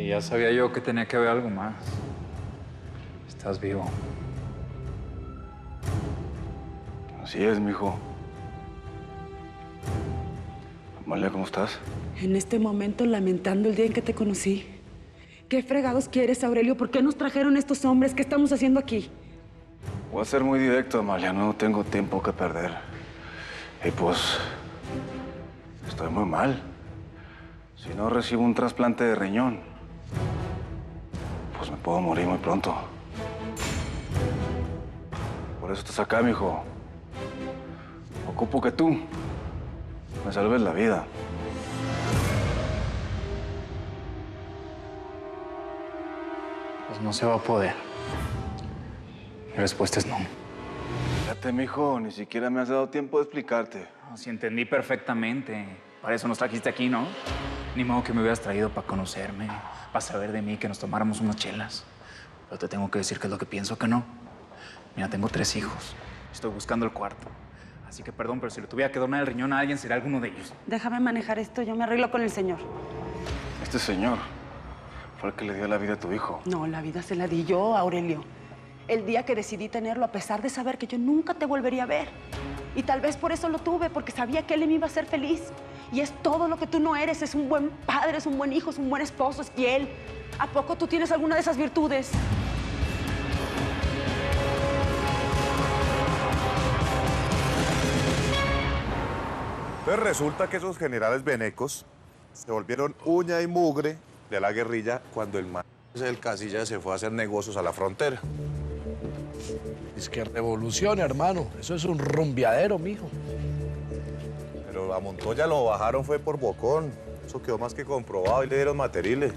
Y ya sabía yo que tenía que haber algo más. Estás vivo. Así es, mijo. Amalia, ¿cómo estás? En este momento lamentando el día en que te conocí. ¿Qué fregados quieres, Aurelio? ¿Por qué nos trajeron estos hombres? ¿Qué estamos haciendo aquí? Voy a ser muy directo, Amalia. No tengo tiempo que perder. Y pues... estoy muy mal. Si no recibo un trasplante de riñón, pues me puedo morir muy pronto. Por eso estás acá, mijo. Ocupo que tú me salves la vida. Pues no se va a poder. Mi respuesta es no. Fíjate, mijo, ni siquiera me has dado tiempo de explicarte. No, sí entendí perfectamente. Para eso nos trajiste aquí, ¿no? Ni modo que me hubieras traído para conocerme, para saber de mí, que nos tomáramos unas chelas. Pero te tengo que decir que es lo que pienso que no. Mira, tengo 3 hijos. Estoy buscando el cuarto. Así que perdón, pero si le tuviera que donar el riñón a alguien, sería alguno de ellos. Déjame manejar esto, yo me arreglo con el señor. Este señor fue el que le dio la vida a tu hijo. No, la vida se la di yo, Aurelio. El día que decidí tenerlo, a pesar de saber que yo nunca te volvería a ver. Y tal vez por eso lo tuve, porque sabía que él me iba a hacer feliz. Y es todo lo que tú no eres. Es un buen padre, es un buen hijo, es un buen esposo, es fiel. ¿A poco tú tienes alguna de esas virtudes? Entonces resulta que esos generales venecos se volvieron uña y mugre de la guerrilla cuando el man del Casilla se fue a hacer negocios a la frontera. Es que revolución, hermano. Eso es un rumbeadero, mijo. Pero a Montoya lo bajaron fue por bocón. Eso quedó más que comprobado y le dieron materiales.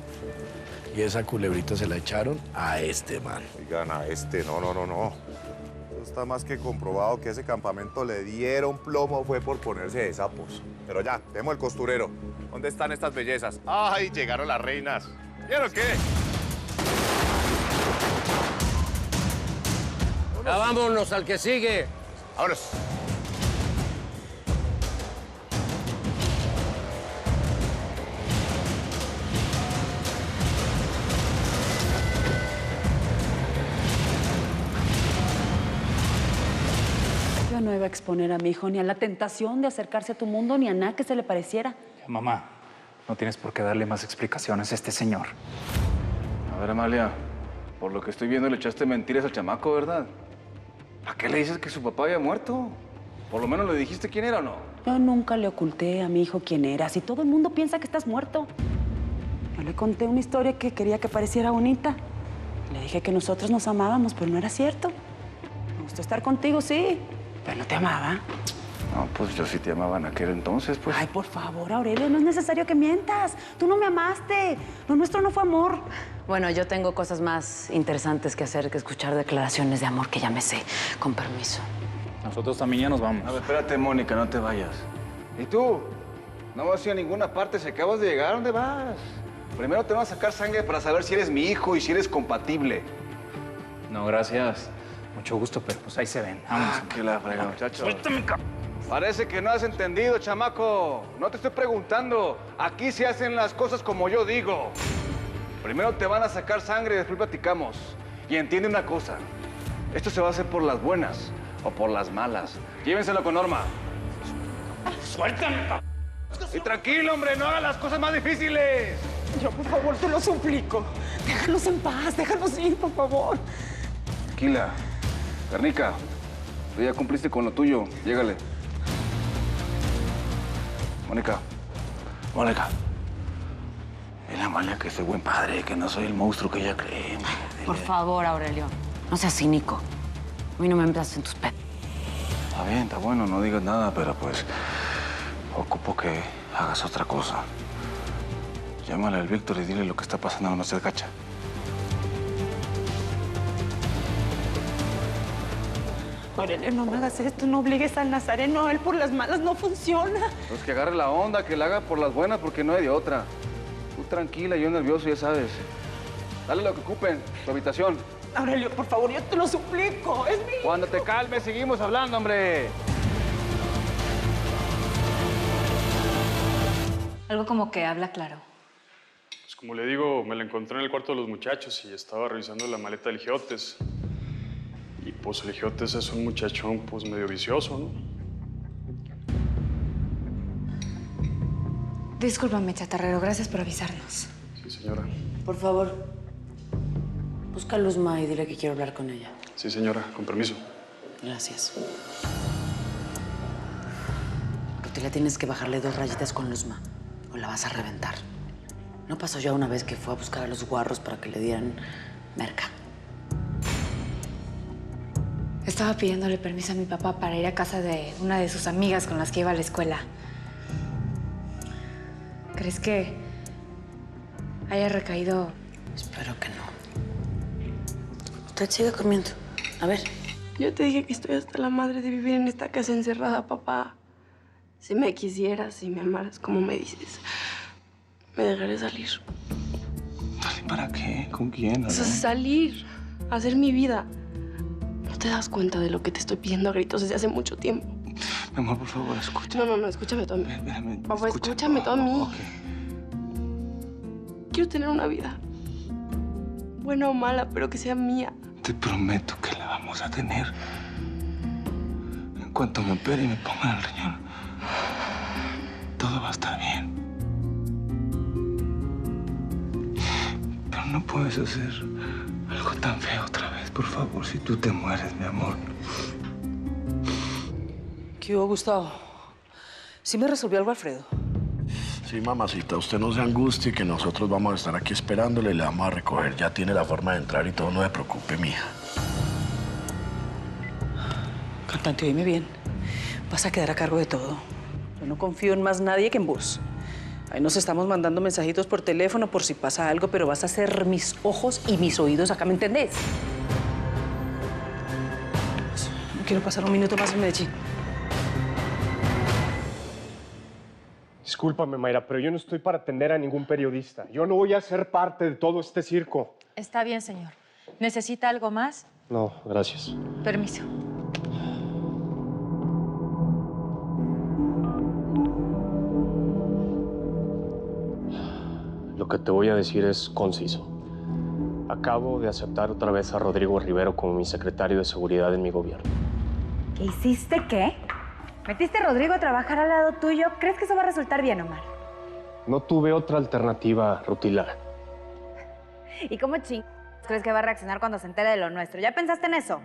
Y esa culebrita se la echaron a este man. Oigan, a este, no. Eso está más que comprobado que ese campamento le dieron plomo fue por ponerse de sapos. Pero ya, demos el costurero. ¿Dónde están estas bellezas? ¡Ay, llegaron las reinas! ¿Vieron qué? Ya vámonos al que sigue. ¡Vámonos! Yo no iba a exponer a mi hijo ni a la tentación de acercarse a tu mundo, ni a nada que se le pareciera. Mamá, no tienes por qué darle más explicaciones a este señor. A ver, Amalia, por lo que estoy viendo le echaste mentiras al chamaco, ¿verdad? ¿A qué le dices que su papá había muerto? Por lo menos le dijiste quién era o no. Yo nunca le oculté a mi hijo quién eras y todo el mundo piensa que estás muerto. Yo le conté una historia que quería que pareciera bonita. Le dije que nosotros nos amábamos, pero no era cierto. Me gustó estar contigo, sí, pero no te amaba. No, pues yo sí te amaba en aquel entonces, pues. Ay, por favor, Aurelio, no es necesario que mientas. Tú no me amaste. Lo nuestro no fue amor. Bueno, yo tengo cosas más interesantes que hacer que escuchar declaraciones de amor que ya me sé. Con permiso. Nosotros también ya nos vamos. A ver, espérate, Mónica, no te vayas. ¿Y tú? No vas a ir a ninguna parte, si acabas de llegar, ¿dónde vas? Primero te van a sacar sangre para saber si eres mi hijo y si eres compatible. No, gracias. Mucho gusto, pero pues ahí se ven. Vámonos. Que la frega, muchacho. Suéltame, Parece que no has entendido, chamaco. No te estoy preguntando. Aquí se hacen las cosas como yo digo. Primero te van a sacar sangre y después platicamos. Y entiende una cosa. Esto se va a hacer por las buenas o por las malas. Llévenselo con Norma. ¡Suéltame! Y tranquilo, hombre, no hagas las cosas más difíciles. Yo, por favor, te lo suplico. Déjanos en paz, déjanos ir, por favor. Tranquila. Garnica, tú ya cumpliste con lo tuyo. Llégale. Mónica. Dile a Amalia que soy buen padre, que no soy el monstruo que ella cree. Por favor, Aurelio, no seas cínico. A mí no me metas en tus pedos. Está bien, está bueno, no digas nada, pero pues ocupo que hagas otra cosa. Llámale al Víctor y dile lo que está pasando, no seas gacha. Aurelio, no me hagas esto, no obligues al Nazareno. Él por las malas no funciona. Pues que agarre la onda, que la haga por las buenas, porque no hay de otra. Tú tranquila, yo nervioso, ya sabes. Dale lo que ocupen, tu habitación. Aurelio, por favor, yo te lo suplico. Es mi hijo. Cuando te calmes, seguimos hablando, hombre. Algo como que habla claro. Es como le digo, me la encontré en el cuarto de los muchachos y estaba revisando la maleta del Giotes. Y pues el Giotes es un muchachón pues medio vicioso, ¿no? Discúlpame, chatarrero. Gracias por avisarnos. Sí, señora. Por favor, busca a Luzma y dile que quiero hablar con ella. Sí, señora. Con permiso. Gracias. Rutilio, tienes que bajarle 2 rayitas con Luzma o la vas a reventar. ¿No pasó ya una vez que fue a buscar a los guarros para que le dieran merca? Estaba pidiéndole permiso a mi papá para ir a casa de una de sus amigas con las que iba a la escuela. ¿Crees que haya recaído? Espero que no. Usted sigue comiendo. A ver. Yo te dije que estoy hasta la madre de vivir en esta casa encerrada, papá. Si me quisieras, si me amaras como me dices, me dejaré salir. ¿Para qué? ¿Con quién? Salir, hacer mi vida. ¿No te das cuenta de lo que te estoy pidiendo a gritos desde hace mucho tiempo? Mi amor, por favor, escucha. No, escúchame tú a mí. Espérame, Papá, escúchame tú a mí. Okay. Quiero tener una vida. Buena o mala, pero que sea mía. Te prometo que la vamos a tener. En cuanto me opere y me ponga el riñón, todo va a estar bien. Pero no puedes hacer algo tan feo otra vez, por favor. Si tú te mueres, mi amor. ¿Qué hubo, Gustavo? ¿Sí me resolvió algo, Alfredo? Sí, mamacita, usted no se angustie, que nosotros vamos a estar aquí esperándole y le vamos a recoger. Ya tiene la forma de entrar y todo, no se preocupe, mija. Cantante, oíme bien. Vas a quedar a cargo de todo. Yo no confío en más nadie que en vos. Ahí nos estamos mandando mensajitos por teléfono por si pasa algo, pero vas a ser mis ojos y mis oídos acá, ¿me entendés? No quiero pasar un minuto más en Medellín. Discúlpame, Mayra, pero yo no estoy para atender a ningún periodista. Yo no voy a ser parte de todo este circo. Está bien, señor. ¿Necesita algo más? No, gracias. Permiso. Lo que te voy a decir es conciso. Acabo de aceptar otra vez a Rodrigo Rivero como mi secretario de seguridad en mi gobierno. ¿Qué hiciste qué? ¿Metiste a Rodrigo a trabajar al lado tuyo? ¿Crees que eso va a resultar bien, Omar? No tuve otra alternativa, Rutila. ¿Y cómo crees que va a reaccionar cuando se entere de lo nuestro? ¿Ya pensaste en eso?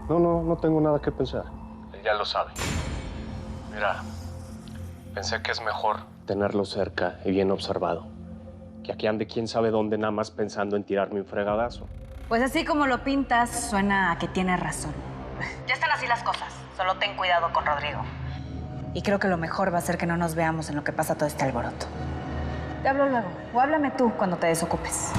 No tengo nada que pensar. Él ya lo sabe. Mira, pensé que es mejor tenerlo cerca y bien observado. Que aquí ande quién sabe dónde nada más pensando en tirarme un fregadazo. Pues así como lo pintas, suena a que tienes razón. Ya están así las cosas. Solo ten cuidado con Rodrigo. Y creo que lo mejor va a ser que no nos veamos en lo que pasa todo este alboroto. Te hablo luego. O háblame tú cuando te desocupes.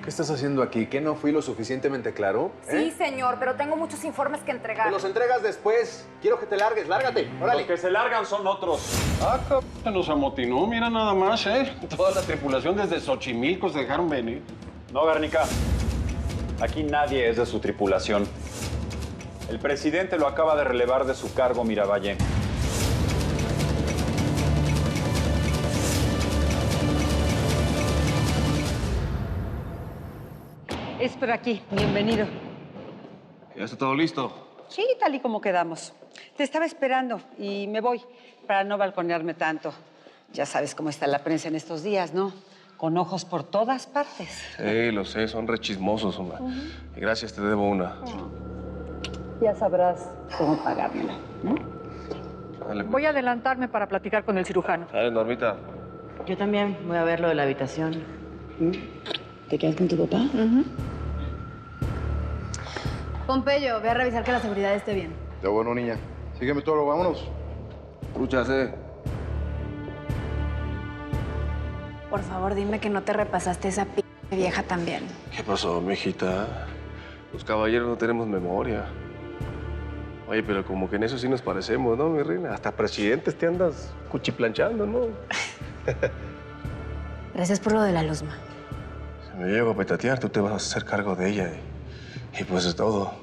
¿Qué estás haciendo aquí? ¿Qué no fui lo suficientemente claro? Sí, señor, pero tengo muchos informes que entregar. Pues los entregas después. Quiero que te largues. Lárgate. Órale. Los que se largan son otros. Se nos amotinó, mira nada más, ¿eh? Toda la tripulación desde Xochimilco se dejaron venir. No, Garnica. Aquí nadie es de su tripulación. El presidente lo acaba de relevar de su cargo, Miravalle. Es por aquí. Bienvenido. ¿Ya está todo listo? Sí, tal y como quedamos. Te estaba esperando y me voy para no balconearme tanto. Ya sabes cómo está la prensa en estos días, ¿no? Con ojos por todas partes. Sí, lo sé, son rechismosos, Omar. Y gracias, te debo una. Ya sabrás cómo pagármela, ¿no? Dale, Voy a adelantarme para platicar con el cirujano. Dale, Normita. Yo también voy a ver lo de la habitación. ¿Te quedas con tu papá? Pompeyo, ve a revisar que la seguridad esté bien. Ya bueno, niña. Sígueme todo, vámonos. Escúchase. Por favor, dime que no te repasaste esa vieja también. ¿Qué pasó, mijita? Los caballeros no tenemos memoria. Oye, pero como que en eso sí nos parecemos, ¿no, mi reina? Hasta presidentes te andas cuchiplanchando, ¿no? Gracias por lo de la Luzma. Si me llego a petatear, tú te vas a hacer cargo de ella. Y pues es todo.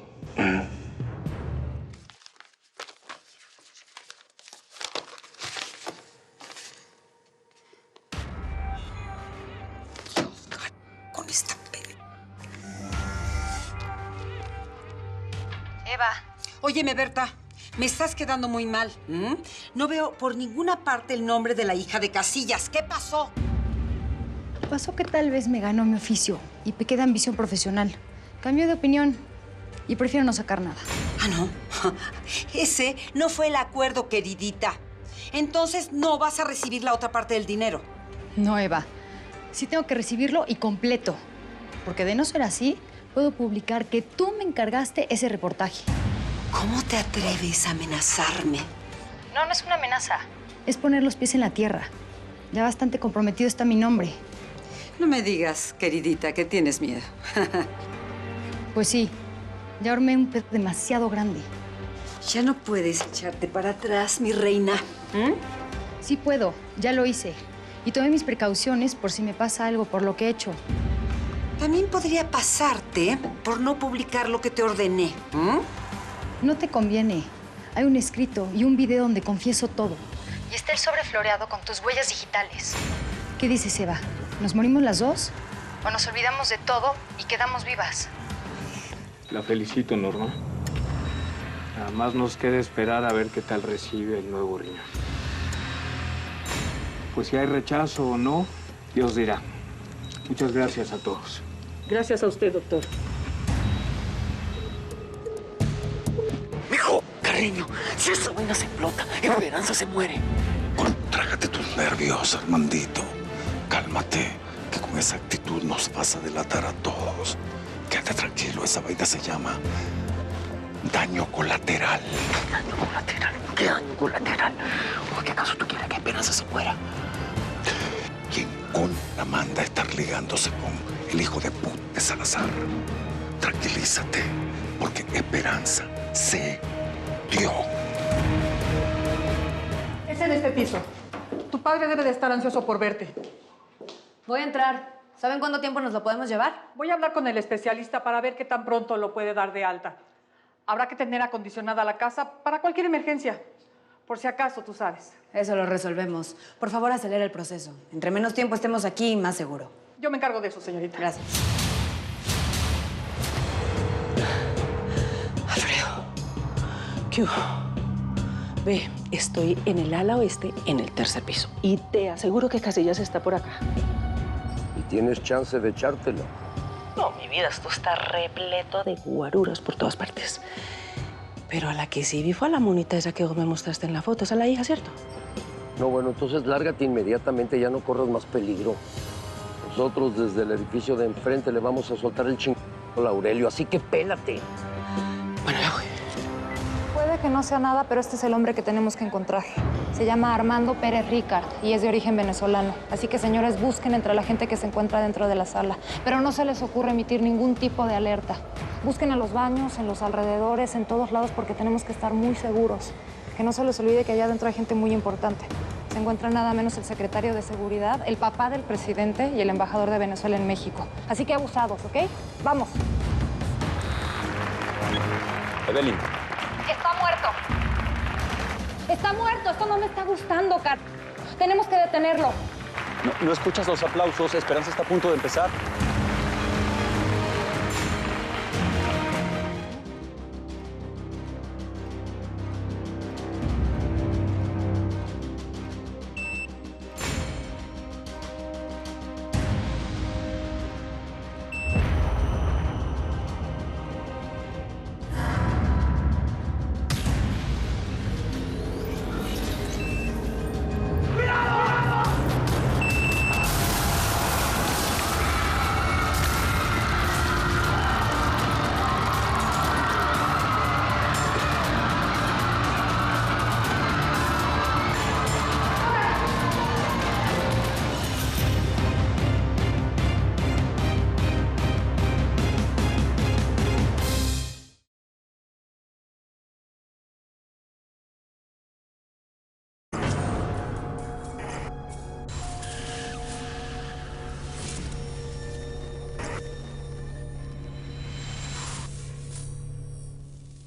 Eva. Óyeme, Berta, me estás quedando muy mal. No veo por ninguna parte el nombre de la hija de Casillas. ¿Qué pasó? Pasó que tal vez me ganó mi oficio y pequé de ambición profesional. Cambié de opinión y prefiero no sacar nada. Ah, ¿no? Ese no fue el acuerdo, queridita. Entonces no vas a recibir la otra parte del dinero. No, Eva. Sí tengo que recibirlo y completo. Porque de no ser así, puedo publicar que tú me encargaste ese reportaje. ¿Cómo te atreves a amenazarme? No es una amenaza. Es poner los pies en la tierra. Ya bastante comprometido está mi nombre. No me digas, queridita, que tienes miedo. Pues sí, ya armé un pez demasiado grande. Ya no puedes echarte para atrás, mi reina. Sí puedo, ya lo hice. Y tomé mis precauciones por si me pasa algo por lo que he hecho. También podría pasarte por no publicar lo que te ordené. No te conviene. Hay un escrito y un video donde confieso todo. Y está el sobre floreado con tus huellas digitales. ¿Qué dices, Eva? ¿Nos morimos las dos? ¿O nos olvidamos de todo y quedamos vivas? La felicito, Norma. Nada más nos queda esperar a ver qué tal recibe el nuevo riñón. Pues si hay rechazo o no, Dios dirá. Muchas gracias a todos. Gracias a usted, doctor. Mijo, cariño, si esa vaina se explota, Esperanza se muere. Contrágate tus nervios, Armandito. Cálmate, que con esa actitud nos vas a delatar a todos. Quédate tranquilo, esa vaina se llama daño colateral. ¿Daño colateral? ¿Qué daño colateral? ¿O qué acaso tú quieres que Esperanza se muera? ¿Quién con la manda a estar ligándose con el hijo de puta de Salazar? Tranquilízate, porque Esperanza se dio. Es en este piso. Tu padre debe de estar ansioso por verte. Voy a entrar. ¿Saben cuánto tiempo nos lo podemos llevar? Voy a hablar con el especialista para ver qué tan pronto lo puede dar de alta. Habrá que tener acondicionada la casa para cualquier emergencia. Por si acaso, tú sabes. Eso lo resolvemos. Por favor, acelera el proceso. Entre menos tiempo estemos aquí, más seguro. Yo me encargo de eso, señorita. Gracias. Alfredo. ¿Qué hubo? Ve, estoy en el ala oeste, en el tercer piso. Y te aseguro que Casillas está por acá. ¿Y tienes chance de echártelo? No, mi vida, esto está repleto de guaruras por todas partes. Pero a la que sí vi fue a la monita esa que vos me mostraste en la foto. Esa es la hija, ¿cierto? No, bueno, entonces lárgate inmediatamente, ya no corras más peligro. Nosotros desde el edificio de enfrente le vamos a soltar el chingón a Aurelio, así que pélate. Bueno, ya voy. Puede que no sea nada, pero este es el hombre que tenemos que encontrar. Se llama Armando Pérez Ricard y es de origen venezolano. Así que, señores, busquen entre la gente que se encuentra dentro de la sala. Pero no se les ocurre emitir ningún tipo de alerta. Busquen en los baños, en los alrededores, en todos lados, porque tenemos que estar muy seguros. Que no se les olvide que allá adentro hay gente muy importante. Se encuentra nada menos el secretario de Seguridad, el papá del presidente y el embajador de Venezuela en México. Así que abusados, ¿ok? ¡Vamos! Evelyn. ¡Está muerto! ¡Está muerto! Esto no me está gustando, Car. Tenemos que detenerlo. ¿No escuchas los aplausos? Esperanza está a punto de empezar.